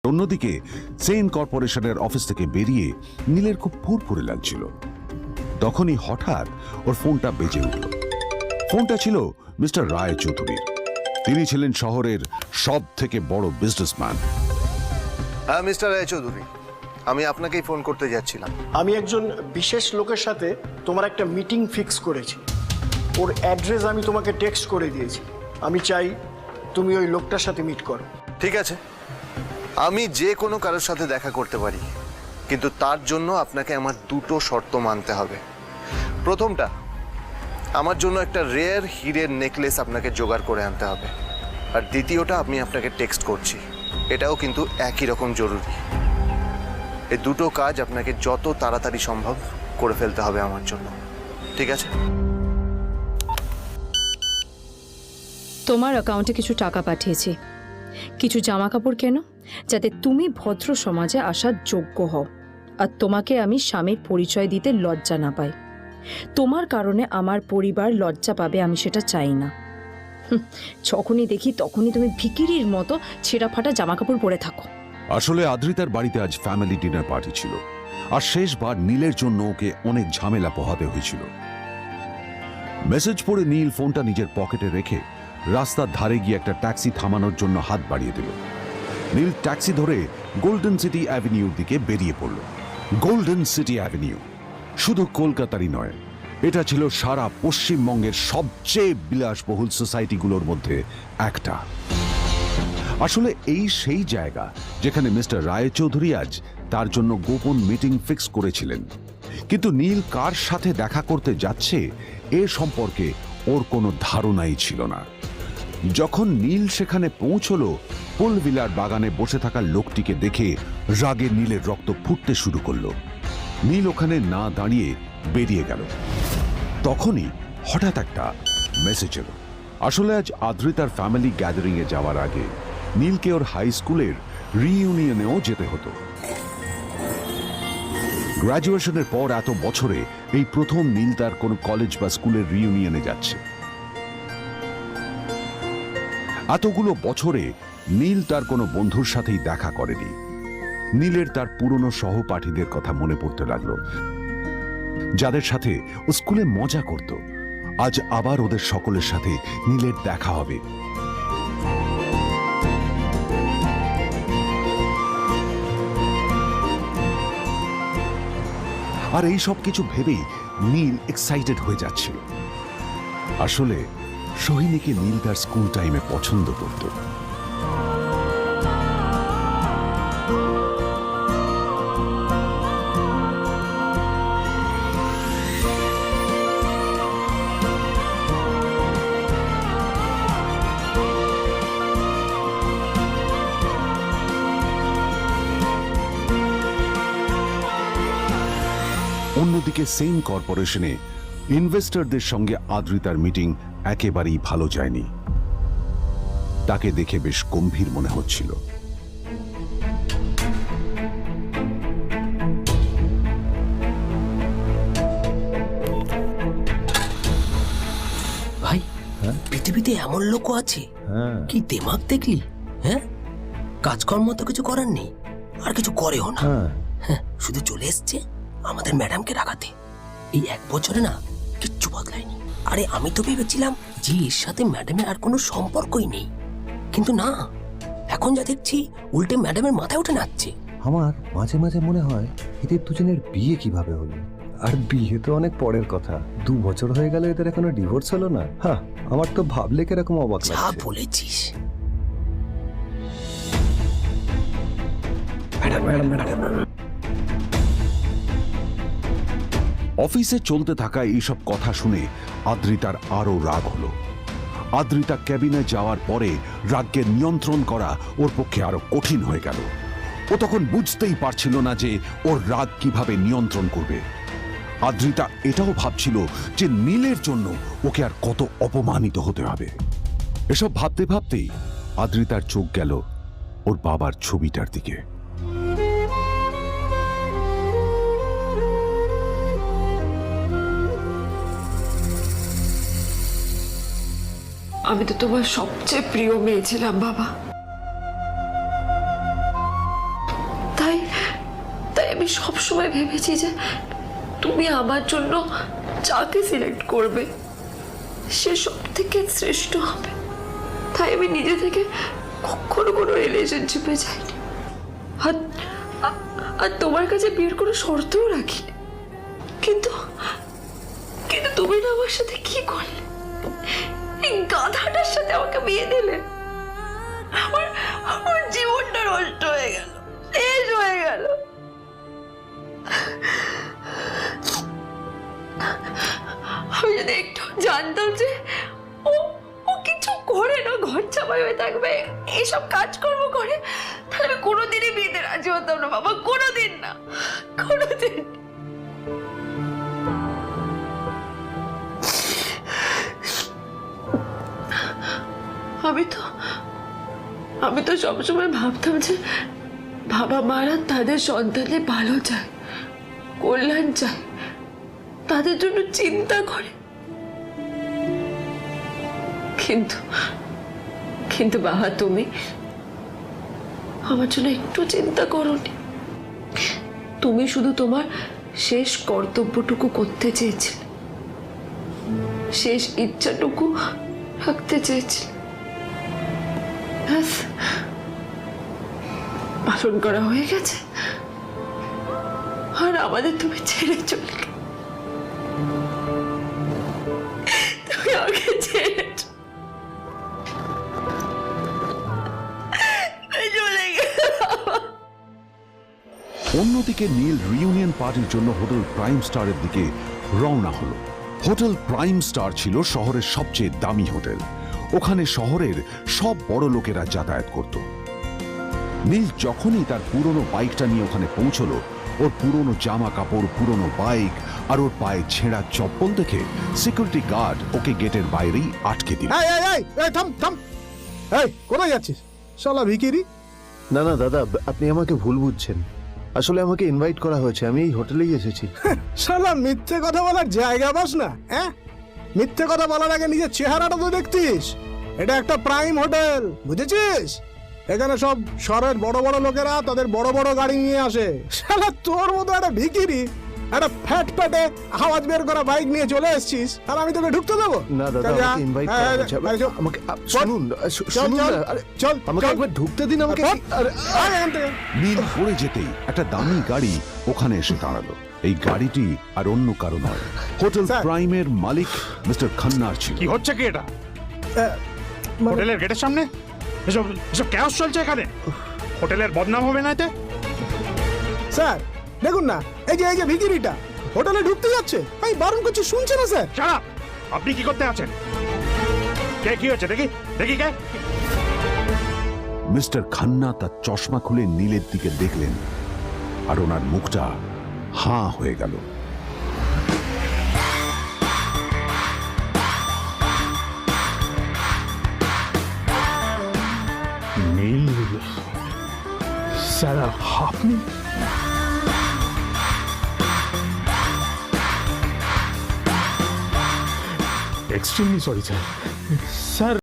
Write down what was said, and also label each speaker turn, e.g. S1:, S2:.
S1: অন্যদিকে সেন কর্পোরেশনের অফিস থেকে বেরিয়ে নীলের খুব ফুরফুরে লাগছিল। তখনই হঠাৎ ওর ফোনটা বেজে উঠল। ফোনটা ছিল মিস্টার রায় চৌধুরীর। তিনি ছিলেন শহরের সব থেকে বড় বিজনেসম্যান।
S2: হ্যাঁ মিস্টার রায় চৌধুরী, আমি আপনাকেই ফোন করতে যাচ্ছিলাম।
S3: আমি একজন বিশেষ লোকের সাথে তোমার একটা মিটিং ফিক্স করেছি। ওর অ্যাড্রেস আমি তোমাকে টেক্সট করে দিয়েছি। আমি চাই তুমি ওই লোকটার সাথে মিট করো।
S2: ঠিক আছে, আমি যে কোনো কারোর সাথে দেখা করতে পারি, কিন্তু তার জন্য আপনাকে আমার দুটো শর্ত মানতে হবে। প্রথমটা, আমার জন্য একটা রেয়ার হীরের নেকলেস আপনাকে জোগাড় করে আনতে হবে। আর দ্বিতীয়টা, আমি আপনাকে টেক্সট করছি, এটাও কিন্তু একই রকম জরুরি। এই দুটো কাজ আপনাকে যত তাড়াতাড়ি সম্ভব করে ফেলতে হবে আমার জন্য, ঠিক আছে?
S4: তোমার অ্যাকাউন্টে কিছু টাকা পাঠিয়েছি, কিছু জামা কাপড় কেনো, যাতে তুমি ভদ্র সমাজে আসার যোগ্য হও, আর তোমাকে আমি স্বামীর পরিচয় দিতে লজ্জা না পাই। তোমার কারণে আমার পরিবার লজ্জা পাবে, আমি সেটা চাই না। যখনই দেখি তখনই তুমি ভিখিরির মতো ছেঁড়া ফাটা জামা কাপড় পরে থাকো।
S1: আসলে আদ্রিতার বাড়িতে আজ ফ্যামিলি ডিনার পার্টি ছিল, আর শেষবার নীলের জন্য ওকে অনেক ঝামেলা পোহাতে হয়েছিল। মেসেজ পড়ে নীল ফোনটা নিজের পকেটে রেখে রাস্তার ধারে গিয়ে একটা ট্যাক্সি থামানোর জন্য হাত বাড়িয়ে দিল। নীল ট্যাক্সি ধরে গোল্ডেন সিটি অ্যাভিনিউর দিকে বেরিয়ে পড়ল। গোল্ডেন সিটি অ্যাভিনিউ শুধু কলকাতারই নয়, এটা ছিল সারা পশ্চিমবঙ্গের সবচেয়ে বিলাসবহুল সোসাইটিগুলোর মধ্যে একটা। আসলে এই সেই জায়গা যেখানে মিস্টার রায় চৌধুরী আজ তার জন্য গোপন মিটিং ফিক্স করেছিলেন। কিন্তু নীল কার সাথে দেখা করতে যাচ্ছে এ সম্পর্কে ওর কোনো ধারণাই ছিল না। যখন নীল সেখানে পৌঁছলো, পুলভিলার বাগানে বসে থাকা লোকটিকে দেখে রাগে নীলের রক্ত ফুটতে শুরু করলো। নীল ওখানে না দাঁড়িয়ে বেরিয়ে গেল। তখনই হঠাৎ একটা মেসেজ এলো। আসলে আজ আদ্রিতার ফ্যামিলি গ্যাদারিং এ যাওয়ার আগে নীলকে ওর হাই স্কুলের রিইউনিয়নেও যেতে হতো। গ্র্যাজুয়েশনের পর এত বছরে এই প্রথম নীল তার কোনো কলেজ বা স্কুলের রিইউনিয়নে যাচ্ছে। এতগুলো বছরে নীল তার কোনো বন্ধুর সাথেই দেখা করেনি। নীলের তার পুরনো সহপাঠীদের কথা মনে পড়তে লাগলো, যাদের সাথে ও স্কুলে মজা করত। আজ আবার ওদের সকলের সাথে নীলের দেখা হবে। আর এই সব কিছু ভেবেই নীল এক্সাইটেড হয়ে যাচ্ছিল। আসলে সোহিনীকে নীল তার স্কুল টাইমে পছন্দ করত। অন্যদিকে সেন কর্পোরেশনে ইনভেস্টরদের সঙ্গে আদ্রিতার মিটিং একেবারেই ভালো যায়নি। তাকে দেখে বেশ গম্ভীর মনে হচ্ছিল।
S5: ভাই, পৃথিবীতে এমন লোকও আছে, কি দিমাগ দেখলি? হ্যাঁ, কাজকর্ম তো কিছু করার নেই, আর কিছু করেও না। শুধু চলে এসছে আমাদের ম্যাডামকে রাখাতে। এই 1 বছরে না কিচ্ছু বদলায়নি। আরে আমি তো ভেবেছিলাম যে এর সাথে ম্যাডামের আর কোনো সম্পর্কই নেই, কিন্তু না, এখন যা দেখছি উল্টে ম্যাডামের মাথায় উঠে নাচছে।
S6: আমার মাঝে মাঝে মনে হয় এদের দুজনের বিয়ে কিভাবে হলো। আর বিয়ে তো অনেক পরের কথা, 2 বছর হয়ে গেল এদের এখনো ডিভোর্স হলো না। হ্যাঁ, আমার তো ভাবলে কিরকম অবাক
S5: যা
S6: লাগছে।
S5: বলেছিস।
S1: অফিসে চলতে থাকা এইসব কথা শুনে আদ্রিতার আরো রাগ হলো। আদ্রিতা ক্যাবিনে যাওয়ার পরে রাগকে নিয়ন্ত্রণ করা ওর পক্ষে আরো কঠিন হয়ে গেল। ও তখন বুঝতেই পারছিল না যে ওর রাগ কিভাবে নিয়ন্ত্রণ করবে। আদ্রিতা এটাও ভাবছিল যে নীলের জন্য ওকে আর কত অপমানিত হতে হবে। এসব ভাবতে ভাবতেই আদ্রিতার চোখ গেল ওর বাবার ছবিটার দিকে।
S7: আমি তো তোমার সবচেয়ে প্রিয় মেয়ে ছিলাম বাবা। তাই তাই আমি সবসময় ভেবেছি যে তুমি আমার জন্য যাকে সিলেক্ট করবে সে সব থেকে শ্রেষ্ঠ হবে। তাই আমি নিজে থেকে কখনো কোনো রিলেশনশিপে যাইনি, আর তোমার কাছে বিয়ের কোনো শর্তও রাখিনি। কিন্তু কিন্তু তুমি না আমার সাথে কি করলে? এই গাধাটার সাথে আমাকে বিয়ে দিলে। আমার আমার জীবনটা নষ্ট হয়ে গেল, শেষ হয়ে গেল। আমি যদি একটু জানতাম যে ও ও কিছু করে না, ঘর চাপাই হয়ে থাকবে, এইসব কাজকর্ম করে, তাহলে আমি কোনোদিনই বিয়েতে রাজি হতাম না বাবা, কোনোদিন না, কোনোদিন। আমি তো সবসময় ভাবতাম যে বাবা মারা তাদের সন্তানের ভালো চায়, কল্যাণ চায়, তাদের জন্য চিন্তা করে। কিন্তু কিন্তু বাবা, তুমি আমার জন্য একটু চিন্তা করোনি। তুমি শুধু তোমার শেষ কর্তব্যটুকু করতে চেয়েছিলে, শেষ ইচ্ছাটুকু রাখতে চেয়েছিলে, ব্যাস পালন করা হয়ে গেছে। আর আমাদের তুমি ছেড়ে চলে গেলে, তুমি আমাকে ছেড়ে চলে গেলে।
S1: অন্যদিকে নীল রিইউনিয়ন পার্টির জন্য হোটেল প্রাইম স্টারের দিকে রওনা হলো। হোটেল প্রাইম স্টার ছিল শহরের সবচেয়ে দামি হোটেল। ওখানে শহরের সব বড় লোকেরা যাতায়াত করত। নীল যখনই তার পুরনো বাইকটা নিয়ে ওখানে পৌঁছলো, ওর পুরনো জামা কাপড়, পুরনো বাইক আর ওর পায়ে ছেঁড়া চপ্পল দেখে সিকিউরিটি গার্ড ওকে গেটের বাইরেই আটকে দিল।
S8: থাম থাম, এই কোথায় যাচ্ছিস শালা ভিখিরি?
S2: না না দাদা, আপনি আমাকে ভুল বুঝছেন। আসলে আমাকে ইনভাইট করা হয়েছে, আমি এই হোটেলেই এসেছি।
S8: শালা মিথ্যে কথা বলার জায়গা পাস না? হ্যাঁ, মিথ্যে কথা বলার আগে নিজের চেহারাটা তো দেখতিস। এটা একটা প্রাইম হোটেল, বুঝেছিস? এখানে সব শহরের বড় বড় লোকেরা তাদের বড় বড় গাড়ি নিয়ে আসে। শালা তোর মতো একটা ভিখিরি একটা ফ্যাট প্যাটে আওয়াজ বের করা বাইক নিয়ে চলে এসেছিস, আর আমি তোকে ঢুকতে দেবো
S2: না দাদা, আমাকে ইনভাইট করা হয়েছে। আমাকে শুনুন শুনুন,
S8: চল
S2: আমাকে একবার ঢুকতে দিন আমাকে।
S1: নীল পড়ে যেতেই একটা দামি গাড়ি ওখানে এসে দাঁড়ালো। এই গাড়িটি আর অন্য কারো নয়, হোটেল
S8: স্যার।
S1: প্রাইমের মালিক মিস্টার খান্নার ছিল।
S9: কি হচ্ছে কি এটা? হোটেলের গেটের সামনে এসব এসব ক্যাশ চলছে এখানে। হোটেলের বদনাম হবে না এতে?
S8: স্যার দেখুন না, এই যে ভিখিরিটা হোটেলে ঢুকতে যাচ্ছে, আমি বারণ করছি, শুনছে না স্যার?
S9: শালা, আপনি কি করতে আছেন? কে, কি হচ্ছে দেখি দেখি কে?
S1: মিস্টার খান্না তার চশমা খুলে নীলের দিকে দেখলেন, আর ওনার মুখটা হাঁ হয়ে গেল।
S9: নীল স্যার, আপনি? Extremely sorry sir,